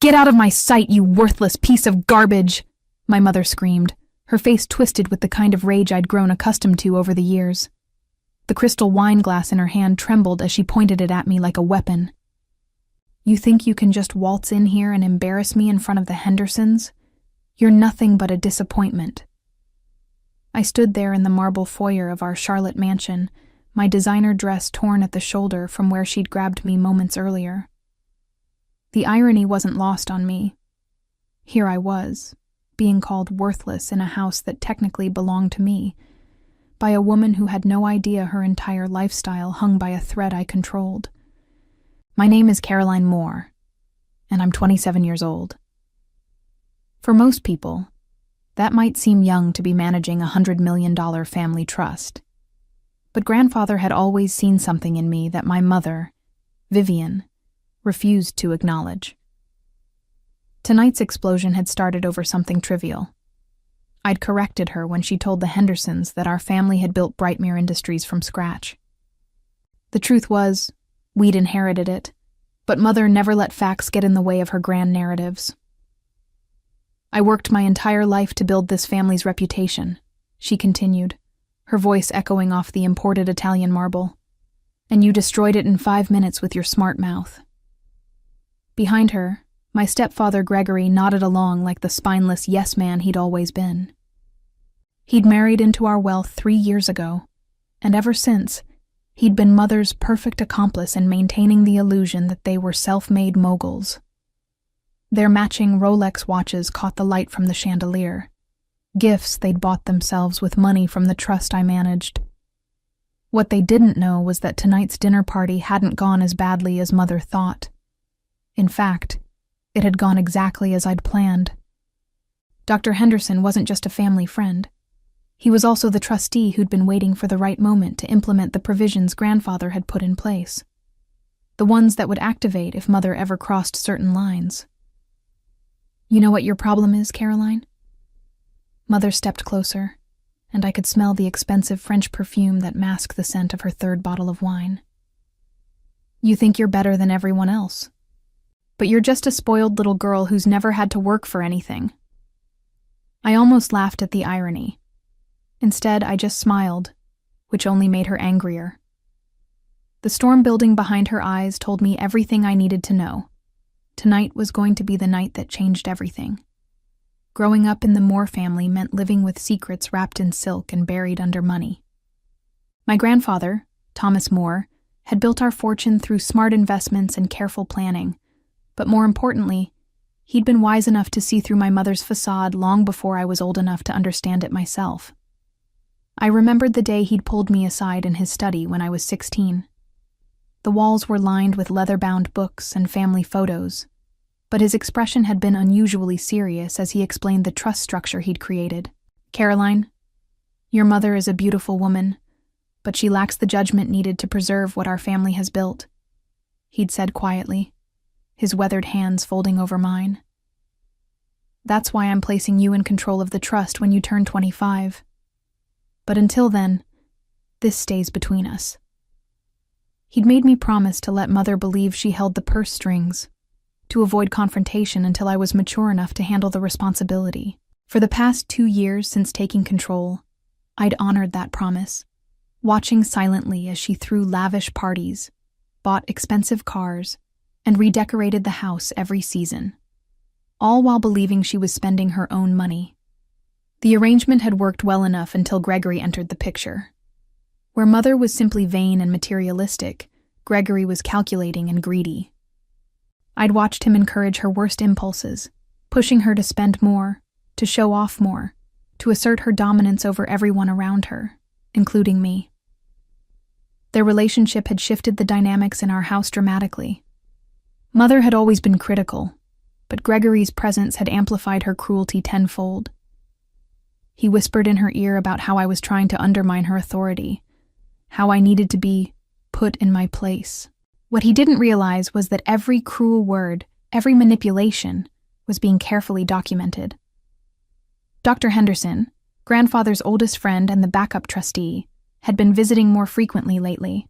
"Get out of my sight, you worthless piece of garbage!" my mother screamed, her face twisted with the kind of rage I'd grown accustomed to over the years. The crystal wine glass in her hand trembled as she pointed it at me like a weapon. "You think you can just waltz in here and embarrass me in front of the Hendersons? You're nothing but a disappointment." I stood there in the marble foyer of our Charlotte mansion, my designer dress torn at the shoulder from where she'd grabbed me moments earlier. The irony wasn't lost on me. Here I was, being called worthless in a house that technically belonged to me, by a woman who had no idea her entire lifestyle hung by a thread I controlled. My name is Caroline Moore, and I'm 27 years old. For most people, that might seem young to be managing a $100 million family trust. But grandfather had always seen something in me that my mother, Vivian, refused to acknowledge. Tonight's explosion had started over something trivial. I'd corrected her when she told the Hendersons that our family had built Brightmere Industries from scratch. The truth was, we'd inherited it, but Mother never let facts get in the way of her grand narratives. "I worked my entire life to build this family's reputation," she continued, her voice echoing off the imported Italian marble. "And you destroyed it in 5 minutes with your smart mouth." Behind her, my stepfather Gregory nodded along like the spineless yes man he'd always been. He'd married into our wealth 3 years ago, and ever since, he'd been Mother's perfect accomplice in maintaining the illusion that they were self-made moguls. Their matching Rolex watches caught the light from the chandelier, gifts they'd bought themselves with money from the trust I managed. What they didn't know was that tonight's dinner party hadn't gone as badly as Mother thought. In fact, it had gone exactly as I'd planned. Dr. Henderson wasn't just a family friend. He was also the trustee who'd been waiting for the right moment to implement the provisions grandfather had put in place. The ones that would activate if Mother ever crossed certain lines. "You know what your problem is, Caroline?" Mother stepped closer, and I could smell the expensive French perfume that masked the scent of her 3rd bottle of wine. "You think you're better than everyone else. But you're just a spoiled little girl who's never had to work for anything." I almost laughed at the irony. Instead, I just smiled, which only made her angrier. The storm building behind her eyes told me everything I needed to know. Tonight was going to be the night that changed everything. Growing up in the Moore family meant living with secrets wrapped in silk and buried under money. My grandfather, Thomas Moore, had built our fortune through smart investments and careful planning, but more importantly, he'd been wise enough to see through my mother's facade long before I was old enough to understand it myself. I remembered the day he'd pulled me aside in his study when I was 16. The walls were lined with leather-bound books and family photos, but his expression had been unusually serious as he explained the trust structure he'd created. "Caroline, your mother is a beautiful woman, but she lacks the judgment needed to preserve what our family has built," he'd said quietly, his weathered hands folding over mine. "That's why I'm placing you in control of the trust when you turn 25. But until then, this stays between us." He'd made me promise to let Mother believe she held the purse strings, to avoid confrontation until I was mature enough to handle the responsibility. For the past 2 years since taking control, I'd honored that promise, watching silently as she threw lavish parties, bought expensive cars, and redecorated the house every season, all while believing she was spending her own money. The arrangement had worked well enough until Gregory entered the picture. Where Mother was simply vain and materialistic, Gregory was calculating and greedy. I'd watched him encourage her worst impulses, pushing her to spend more, to show off more, to assert her dominance over everyone around her, including me. Their relationship had shifted the dynamics in our house dramatically. Mother had always been critical, but Gregory's presence had amplified her cruelty tenfold. He whispered in her ear about how I was trying to undermine her authority, how I needed to be put in my place. What he didn't realize was that every cruel word, every manipulation, was being carefully documented. Dr. Henderson, grandfather's oldest friend and the backup trustee, had been visiting more frequently lately.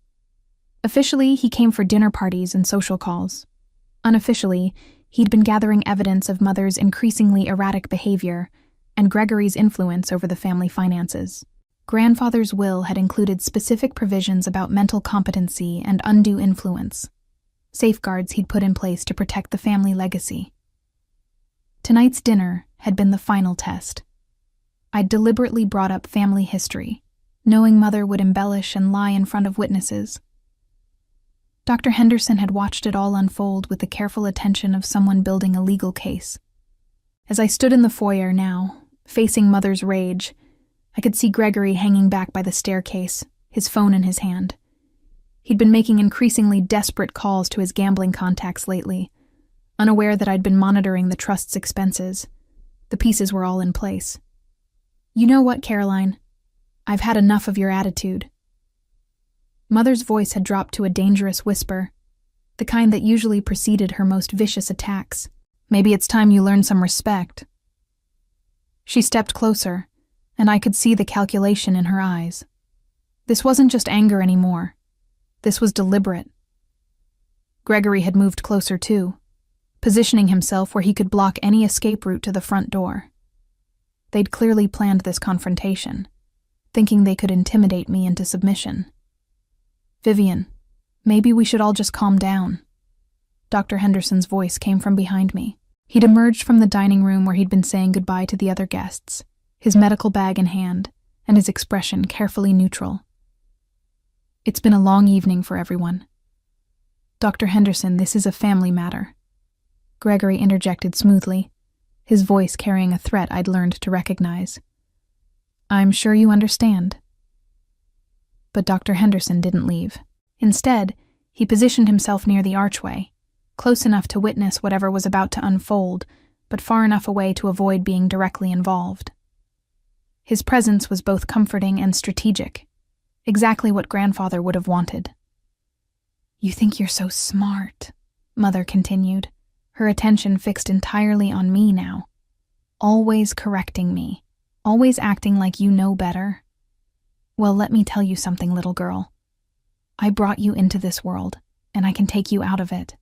Officially, he came for dinner parties and social calls. Unofficially, He'd been gathering evidence of Mother's increasingly erratic behavior and Gregory's influence over the family finances. Grandfather's will had included specific provisions about mental competency and undue influence, safeguards he'd put in place to protect the family legacy. Tonight's dinner had been the final test. I'd deliberately brought up family history, knowing Mother would embellish and lie in front of witnesses. Dr. Henderson had watched it all unfold with the careful attention of someone building a legal case. As I stood in the foyer now, facing Mother's rage, I could see Gregory hanging back by the staircase, his phone in his hand. He'd been making increasingly desperate calls to his gambling contacts lately, unaware that I'd been monitoring the trust's expenses. The pieces were all in place. "You know what, Caroline? I've had enough of your attitude." Mother's voice had dropped to a dangerous whisper, the kind that usually preceded her most vicious attacks. "Maybe it's time you learned some respect." She stepped closer, and I could see the calculation in her eyes. This wasn't just anger anymore. This was deliberate. Gregory had moved closer too, positioning himself where he could block any escape route to the front door. They'd clearly planned this confrontation, thinking they could intimidate me into submission. "Vivian, maybe we should all just calm down." Dr. Henderson's voice came from behind me. He'd emerged from the dining room where he'd been saying goodbye to the other guests, his medical bag in hand, and his expression carefully neutral. "It's been a long evening for everyone. Dr. Henderson, this is a family matter." Gregory interjected smoothly, his voice carrying a threat I'd learned to recognize. "I'm sure you understand." But Dr. Henderson didn't leave. Instead, he positioned himself near the archway, close enough to witness whatever was about to unfold, but far enough away to avoid being directly involved. His presence was both comforting and strategic, exactly what Grandfather would have wanted. "You think you're so smart," Mother continued, her attention fixed entirely on me now. "Always correcting me, always acting like you know better. Well, let me tell you something, little girl. I brought you into this world, and I can take you out of it."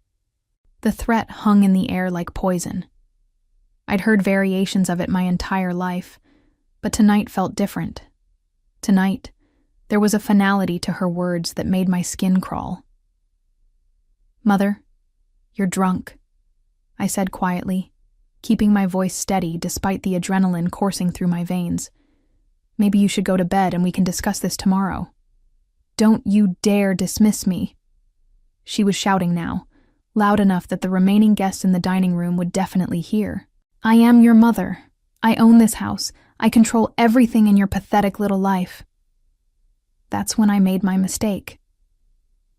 The threat hung in the air like poison. I'd heard variations of it my entire life, but tonight felt different. Tonight, there was a finality to her words that made my skin crawl. "Mother, you're drunk," I said quietly, keeping my voice steady despite the adrenaline coursing through my veins. "Maybe you should go to bed and we can discuss this tomorrow." "Don't you dare dismiss me." She was shouting now, loud enough that the remaining guests in the dining room would definitely hear. "I am your mother. I own this house. I control everything in your pathetic little life." That's when I made my mistake.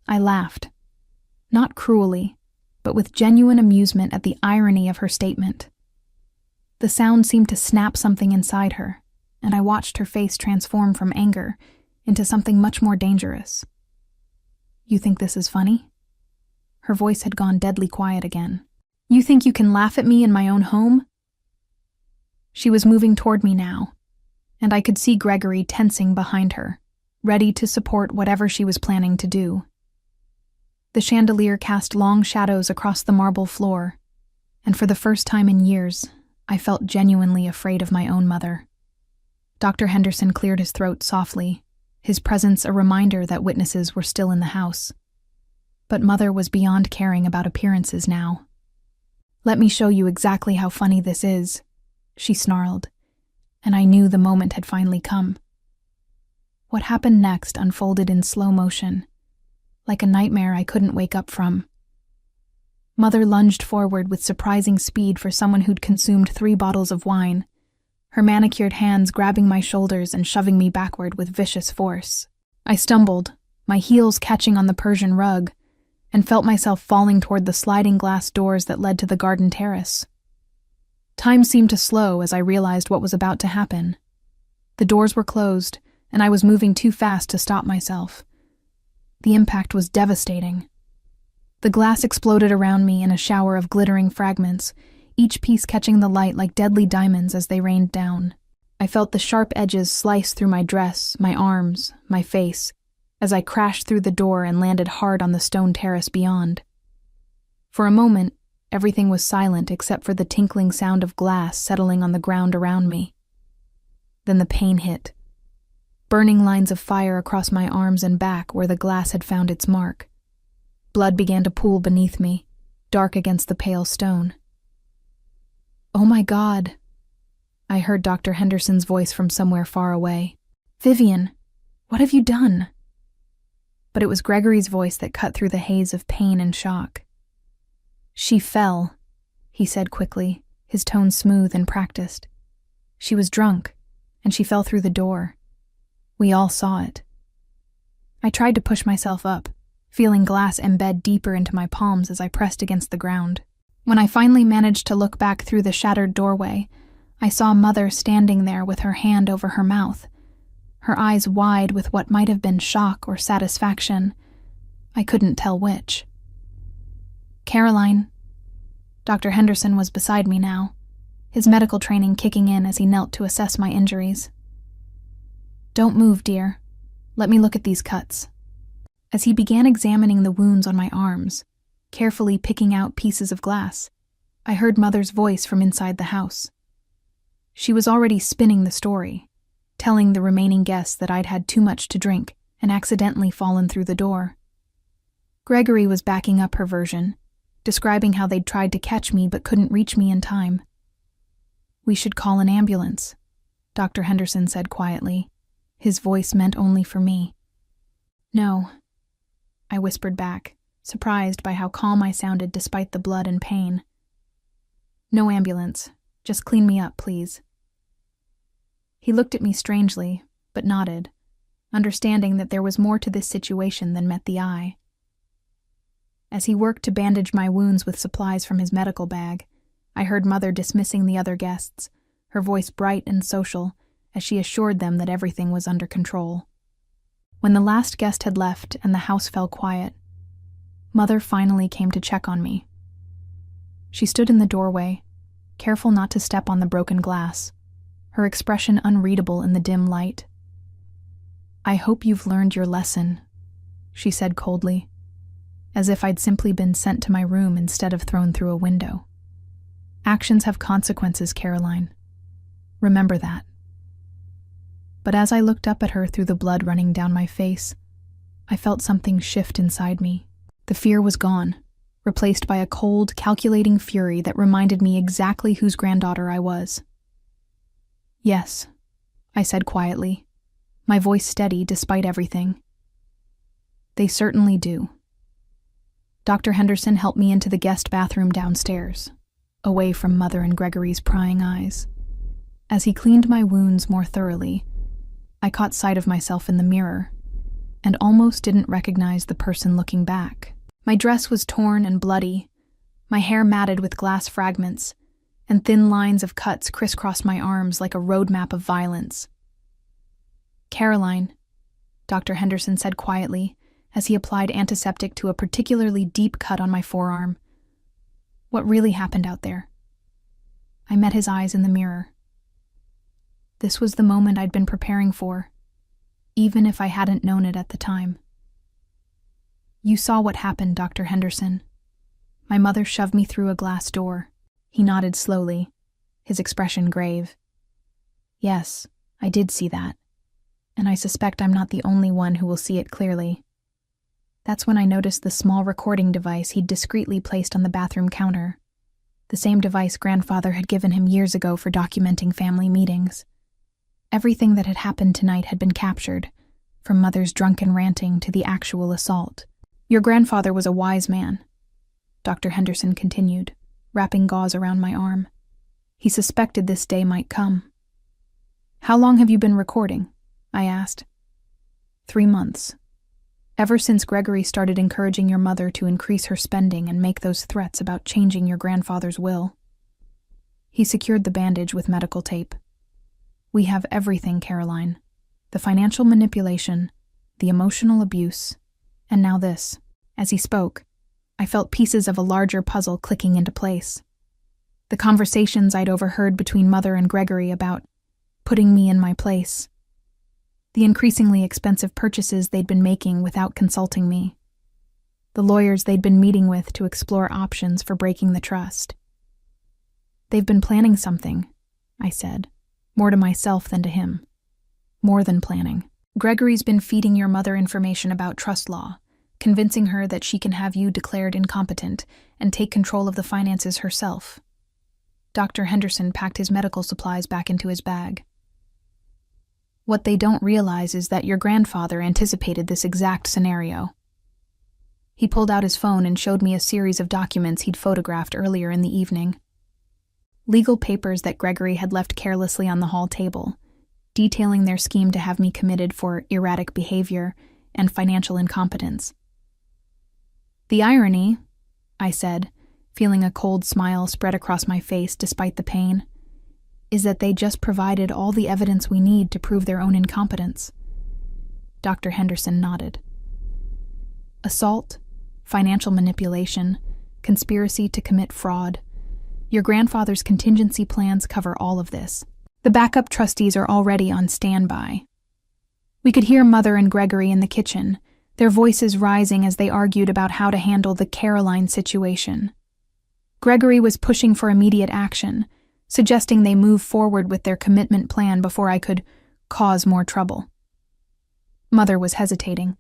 I laughed. Not cruelly, but with genuine amusement at the irony of her statement. The sound seemed to snap something inside her, and I watched her face transform from anger into something much more dangerous. "You think this is funny?" Her voice had gone deadly quiet again. "You think you can laugh at me in my own home?" She was moving toward me now, and I could see Gregory tensing behind her, ready to support whatever she was planning to do. The chandelier cast long shadows across the marble floor, and for the first time in years, I felt genuinely afraid of my own mother. Dr. Henderson cleared his throat softly, his presence a reminder that witnesses were still in the house. But Mother was beyond caring about appearances now. "Let me show you exactly how funny this is," she snarled, and I knew the moment had finally come. What happened next unfolded in slow motion, like a nightmare I couldn't wake up from. Mother lunged forward with surprising speed for someone who'd consumed 3 bottles of wine, her manicured hands grabbing my shoulders and shoving me backward with vicious force. I stumbled, my heels catching on the Persian rug, and felt myself falling toward the sliding glass doors that led to the garden terrace. Time seemed to slow as I realized what was about to happen. The doors were closed, and I was moving too fast to stop myself. The impact was devastating. The glass exploded around me in a shower of glittering fragments, each piece catching the light like deadly diamonds as they rained down. I felt the sharp edges slice through my dress, my arms, my face, as I crashed through the door and landed hard on the stone terrace beyond. For a moment, Everything was silent except for the tinkling sound of glass settling on the ground around me. Then the pain hit. Burning lines of fire across my arms and back where the glass had found its mark. Blood began to pool beneath me, dark against the pale stone. "Oh my God," I heard Dr. Henderson's voice from somewhere far away. "Vivian, what have you done?" But it was Gregory's voice that cut through the haze of pain and shock. "She fell," he said quickly, his tone smooth and practiced. "She was drunk, and she fell through the door. We all saw it." I tried to push myself up, feeling glass embed deeper into my palms as I pressed against the ground. When I finally managed to look back through the shattered doorway, I saw Mother standing there with her hand over her mouth, her eyes wide with what might have been shock or satisfaction. I couldn't tell which. "Caroline." Dr. Henderson was beside me now, his medical training kicking in as he knelt to assess my injuries. "Don't move, dear. Let me look at these cuts." As he began examining the wounds on my arms, carefully picking out pieces of glass, I heard Mother's voice from inside the house. She was already spinning the story, telling the remaining guests that I'd had too much to drink and accidentally fallen through the door. Gregory was backing up her version, describing how they'd tried to catch me but couldn't reach me in time. "We should call an ambulance," Dr. Henderson said quietly, his voice meant only for me. "No," I whispered back, surprised by how calm I sounded despite the blood and pain. "No ambulance. Just clean me up, please." He looked at me strangely, but nodded, understanding that there was more to this situation than met the eye. As he worked to bandage my wounds with supplies from his medical bag, I heard Mother dismissing the other guests, her voice bright and social, as she assured them that everything was under control. When the last guest had left and the house fell quiet, Mother finally came to check on me. She stood in the doorway, careful not to step on the broken glass, her expression unreadable in the dim light. "I hope you've learned your lesson," she said coldly, as if I'd simply been sent to my room instead of thrown through a window. "Actions have consequences, Caroline. Remember that." But as I looked up at her through the blood running down my face, I felt something shift inside me. The fear was gone, replaced by a cold, calculating fury that reminded me exactly whose granddaughter I was. "Yes," I said quietly, my voice steady despite everything. "They certainly do." Dr. Henderson helped me into the guest bathroom downstairs, away from Mother and Gregory's prying eyes. As he cleaned my wounds more thoroughly, I caught sight of myself in the mirror, and almost didn't recognize the person looking back. My dress was torn and bloody, my hair matted with glass fragments, and thin lines of cuts crisscrossed my arms like a roadmap of violence. "Caroline," Dr. Henderson said quietly, as he applied antiseptic to a particularly deep cut on my forearm. "What really happened out there?" I met his eyes in the mirror. This was the moment I'd been preparing for, even if I hadn't known it at the time. "You saw what happened, Dr. Henderson. My mother shoved me through a glass door." He nodded slowly, his expression grave. "Yes, I did see that, and I suspect I'm not the only one who will see it clearly." That's when I noticed the small recording device he'd discreetly placed on the bathroom counter, the same device Grandfather had given him years ago for documenting family meetings. Everything that had happened tonight had been captured, from Mother's drunken ranting to the actual assault. "Your grandfather was a wise man," Dr. Henderson continued, wrapping gauze around my arm. "He suspected this day might come." "How long have you been recording?" I asked. 3 months. Ever since Gregory started encouraging your mother to increase her spending and make those threats about changing your grandfather's will." He secured the bandage with medical tape. "We have everything, Caroline. The financial manipulation, the emotional abuse, and now this." As he spoke, I felt pieces of a larger puzzle clicking into place. The conversations I'd overheard between Mother and Gregory about putting me in my place. The increasingly expensive purchases they'd been making without consulting me. the lawyers they'd been meeting with to explore options for breaking the trust. "They've been planning something," I said, more to myself than to him. "More than planning. Gregory's been feeding your mother information about trust law, convincing her that she can have you declared incompetent and take control of the finances herself." Dr. Henderson packed his medical supplies back into his bag. "What they don't realize is that your grandfather anticipated this exact scenario." He pulled out his phone and showed me a series of documents he'd photographed earlier in the evening. Legal papers that Gregory had left carelessly on the hall table, detailing their scheme to have me committed for erratic behavior and financial incompetence. "The irony," I said, feeling a cold smile spread across my face despite the pain, "is that they just provided all the evidence we need to prove their own incompetence." Dr. Henderson nodded. "Assault, financial manipulation, conspiracy to commit fraud. Your grandfather's contingency plans cover all of this. The backup trustees are already on standby." We could hear Mother and Gregory in the kitchen, their voices rising as they argued about how to handle the Caroline situation. Gregory was pushing for immediate action, suggesting they move forward with their commitment plan before I could cause more trouble. Mother was hesitating,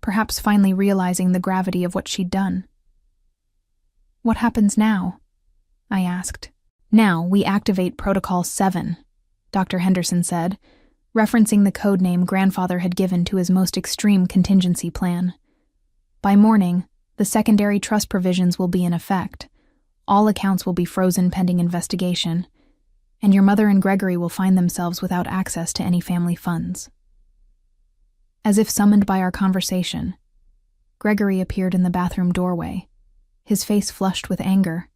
perhaps finally realizing the gravity of what she'd done. "What happens now?" I asked. "Now we activate Protocol 7, Dr. Henderson said, referencing the code name Grandfather had given to his most extreme contingency plan. "By morning, the secondary trust provisions will be in effect. All accounts will be frozen pending investigation, and your mother and Gregory will find themselves without access to any family funds." As if summoned by our conversation, Gregory appeared in the bathroom doorway, his face flushed with anger,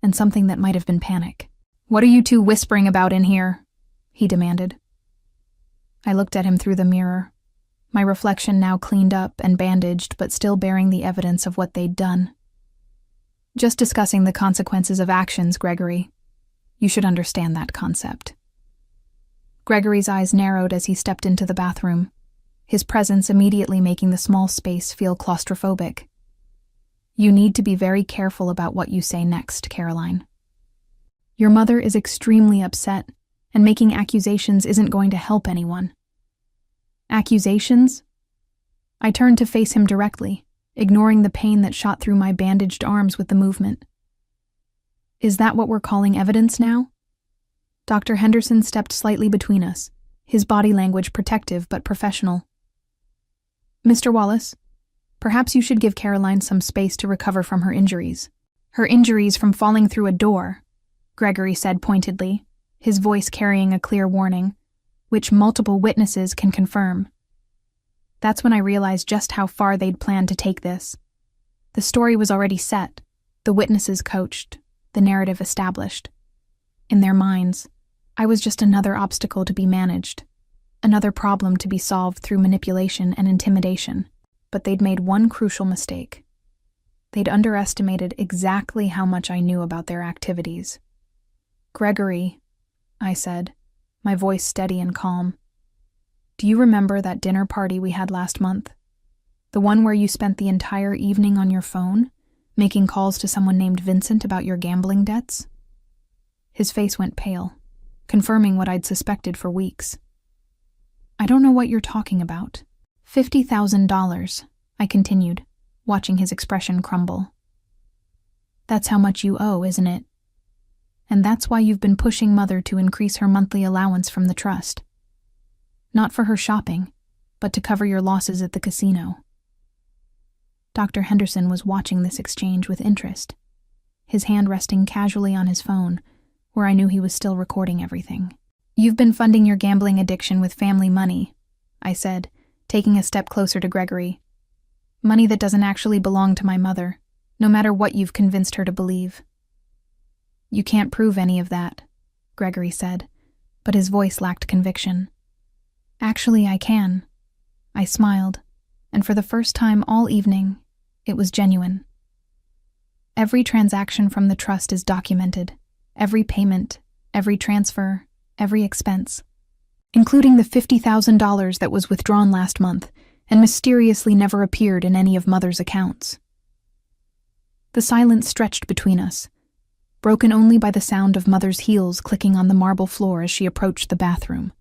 and something that might have been panic. "What are you two whispering about in here?" he demanded. I looked at him through the mirror, my reflection now cleaned up and bandaged but still bearing the evidence of what they'd done. "Just discussing the consequences of actions, Gregory. You should understand that concept." Gregory's eyes narrowed as he stepped into the bathroom, his presence immediately making the small space feel claustrophobic. "You need to be very careful about what you say next, Caroline. Your mother is extremely upset, and making accusations isn't going to help anyone." "Accusations?" I turned to face him directly, ignoring the pain that shot through my bandaged arms with the movement. "Is that what we're calling evidence now?" Dr. Henderson stepped slightly between us, his body language protective but professional. "Mr. Wallace, perhaps you should give Caroline some space to recover from her injuries." "Her injuries from falling through a door," Gregory said pointedly, his voice carrying a clear warning, "which multiple witnesses can confirm." That's when I realized just how far they'd planned to take this. The story was already set, the witnesses coached, the narrative established. In their minds, I was just another obstacle to be managed, another problem to be solved through manipulation and intimidation. But they'd made one crucial mistake. They'd underestimated exactly how much I knew about their activities. "Gregory," I said, my voice steady and calm, "do you remember that dinner party we had last month? The one where you spent the entire evening on your phone, making calls to someone named Vincent about your gambling debts?" His face went pale, confirming what I'd suspected for weeks. "I don't know what you're talking about." $50,000, I continued, watching his expression crumble. "That's how much you owe, isn't it? And that's why you've been pushing Mother to increase her monthly allowance from the trust. Not for her shopping, but to cover your losses at the casino." Dr. Henderson was watching this exchange with interest, his hand resting casually on his phone, where I knew he was still recording everything. "You've been funding your gambling addiction with family money," I said, taking a step closer to Gregory. "Money that doesn't actually belong to my mother, no matter what you've convinced her to believe." "You can't prove any of that," Gregory said, but his voice lacked conviction. "Actually, I can." I smiled, and for the first time all evening, it was genuine. "Every transaction from the trust is documented, every payment, every transfer, every expense, including the $50,000 that was withdrawn last month and mysteriously never appeared in any of Mother's accounts." The silence stretched between us, broken only by the sound of Mother's heels clicking on the marble floor as she approached the bathroom.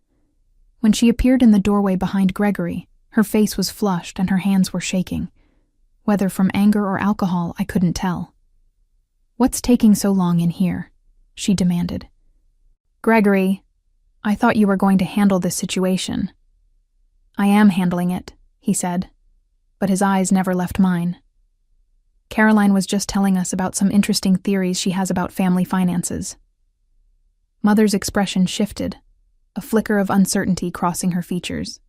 When she appeared in the doorway behind Gregory, her face was flushed and her hands were shaking. Whether from anger or alcohol, I couldn't tell. "What's taking so long in here?" she demanded. "Gregory, I thought you were going to handle this situation." "I am handling it," he said, but his eyes never left mine. "Caroline was just telling us about some interesting theories she has about family finances." Mother's expression shifted, a flicker of uncertainty crossing her features.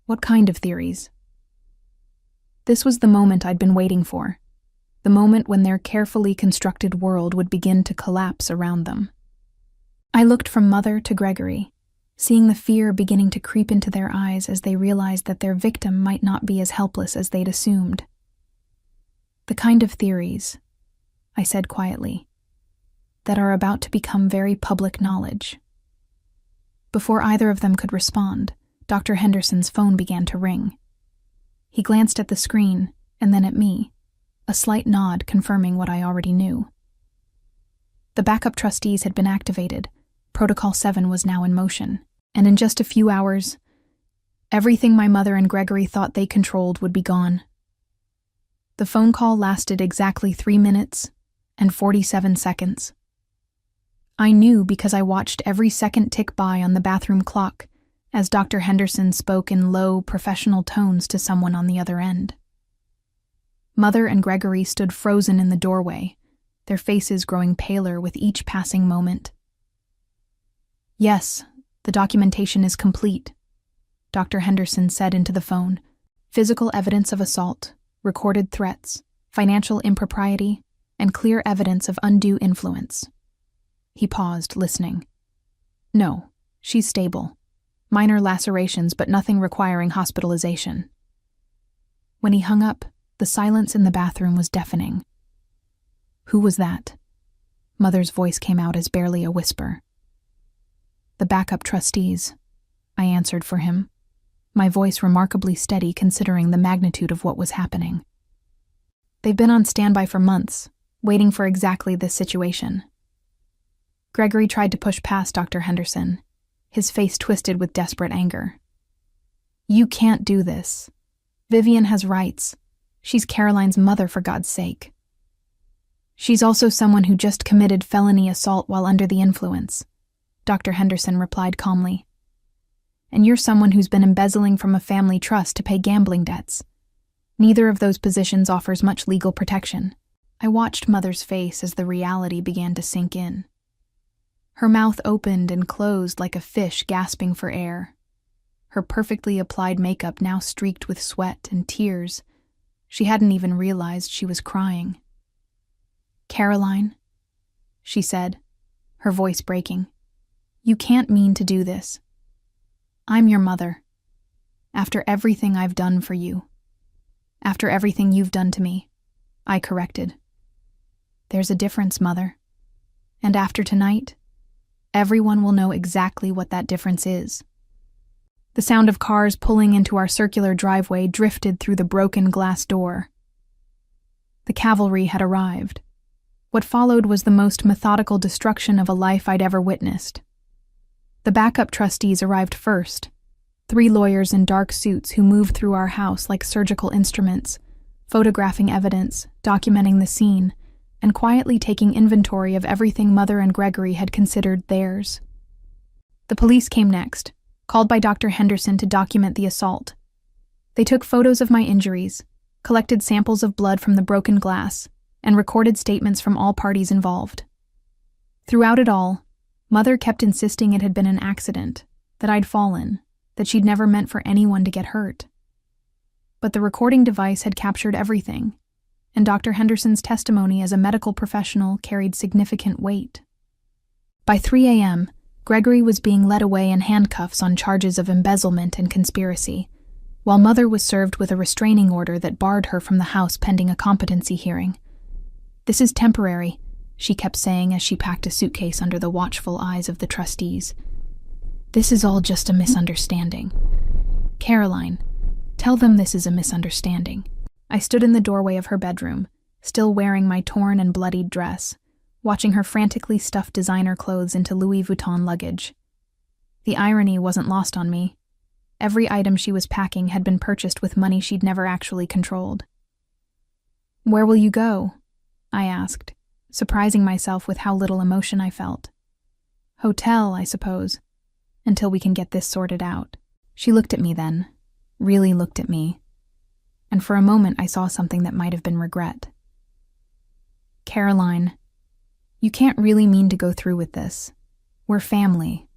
"What kind of theories?" This was the moment I'd been waiting for, the moment when their carefully constructed world would begin to collapse around them. I looked from Mother to Gregory, seeing the fear beginning to creep into their eyes as they realized that their victim might not be as helpless as they'd assumed. "The kind of theories," I said quietly, "that are about to become very public knowledge." Before either of them could respond, Dr. Henderson's phone began to ring. He glanced at the screen and then at me, a slight nod confirming what I already knew. The backup trustees had been activated. Protocol 7 was now in motion, and in just a few hours, everything my mother and Gregory thought they controlled would be gone. The phone call lasted exactly 3 minutes and 47 seconds. I knew because I watched every second tick by on the bathroom clock as Dr. Henderson spoke in low, professional tones to someone on the other end. Mother and Gregory stood frozen in the doorway, their faces growing paler with each passing moment. "Yes, the documentation is complete," Dr. Henderson said into the phone. "Physical evidence of assault, recorded threats, financial impropriety, and clear evidence of undue influence." He paused, listening. "No, she's stable. Minor lacerations, but nothing requiring hospitalization." When he hung up, the silence in the bathroom was deafening. "Who was that?" Mother's voice came out as barely a whisper. "The backup trustees," I answered for him, my voice remarkably steady considering the magnitude of what was happening. "They've been on standby for months, waiting for exactly this situation." Gregory tried to push past Dr. Henderson, his face twisted with desperate anger. "You can't do this. Vivian has rights. She's Caroline's mother, for God's sake. She's also someone who just committed felony assault while under the influence," Dr. Henderson replied calmly. "And you're someone who's been embezzling from a family trust to pay gambling debts. Neither of those positions offers much legal protection." I watched Mother's face as the reality began to sink in. Her mouth opened and closed like a fish gasping for air. Her perfectly applied makeup now streaked with sweat and tears. She hadn't even realized she was crying. "Caroline," she said, her voice breaking, "you can't mean to do this. I'm your mother. After everything I've done for you. After everything you've done to me," I corrected. "There's a difference, Mother. And after tonight, everyone will know exactly what that difference is." The sound of cars pulling into our circular driveway drifted through the broken glass door. The cavalry had arrived. What followed was the most methodical destruction of a life I'd ever witnessed. The backup trustees arrived first, 3 lawyers in dark suits who moved through our house like surgical instruments, photographing evidence, documenting the scene, and quietly taking inventory of everything Mother and Gregory had considered theirs. The police came next, called by Dr. Henderson to document the assault. They took photos of my injuries, collected samples of blood from the broken glass, and recorded statements from all parties involved. Throughout it all, Mother kept insisting it had been an accident, that I'd fallen, that she'd never meant for anyone to get hurt. But the recording device had captured everything, and Dr. Henderson's testimony as a medical professional carried significant weight. By 3 a.m., Gregory was being led away in handcuffs on charges of embezzlement and conspiracy, while Mother was served with a restraining order that barred her from the house pending a competency hearing. "This is temporary," she kept saying as she packed a suitcase under the watchful eyes of the trustees. "This is all just a misunderstanding. Caroline, tell them this is a misunderstanding." I stood in the doorway of her bedroom, still wearing my torn and bloodied dress, watching her frantically stuff designer clothes into Louis Vuitton luggage. The irony wasn't lost on me. Every item she was packing had been purchased with money she'd never actually controlled. "Where will you go?" I asked, surprising myself with how little emotion I felt. "Hotel, I suppose, until we can get this sorted out." She looked at me then, really looked at me, and for a moment I saw something that might have been regret. "Caroline, you can't really mean to go through with this. We're family."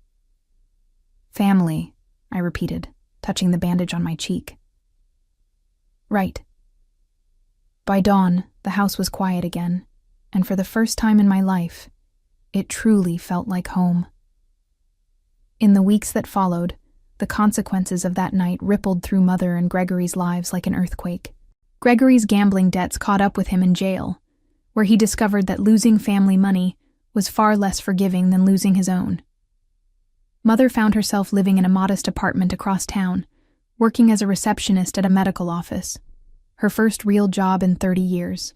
"Family," I repeated, touching the bandage on my cheek. "Right." By dawn, the house was quiet again, and for the first time in my life, it truly felt like home. In the weeks that followed, the consequences of that night rippled through Mother and Gregory's lives like an earthquake. Gregory's gambling debts caught up with him in jail, where he discovered that losing family money was far less forgiving than losing his own. Mother found herself living in a modest apartment across town, working as a receptionist at a medical office, her first real job in 30 years.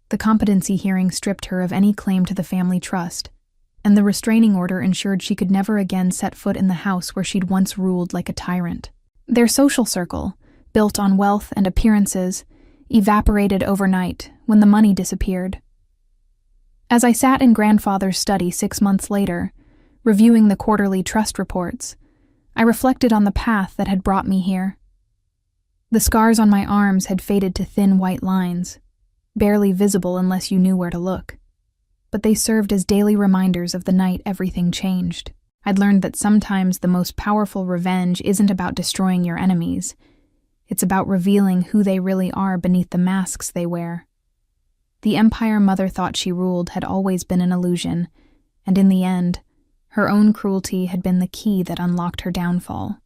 The competency hearing stripped her of any claim to the family trust, and the restraining order ensured she could never again set foot in the house where she'd once ruled like a tyrant. Their social circle, built on wealth and appearances, evaporated overnight when the money disappeared. As I sat in Grandfather's study 6 months later, reviewing the quarterly trust reports, I reflected on the path that had brought me here. The scars on my arms had faded to thin white lines, barely visible unless you knew where to look. But they served as daily reminders of the night everything changed. I'd learned that sometimes the most powerful revenge isn't about destroying your enemies. It's about revealing who they really are beneath the masks they wear. The empire Mother thought she ruled had always been an illusion, and in the end, her own cruelty had been the key that unlocked her downfall.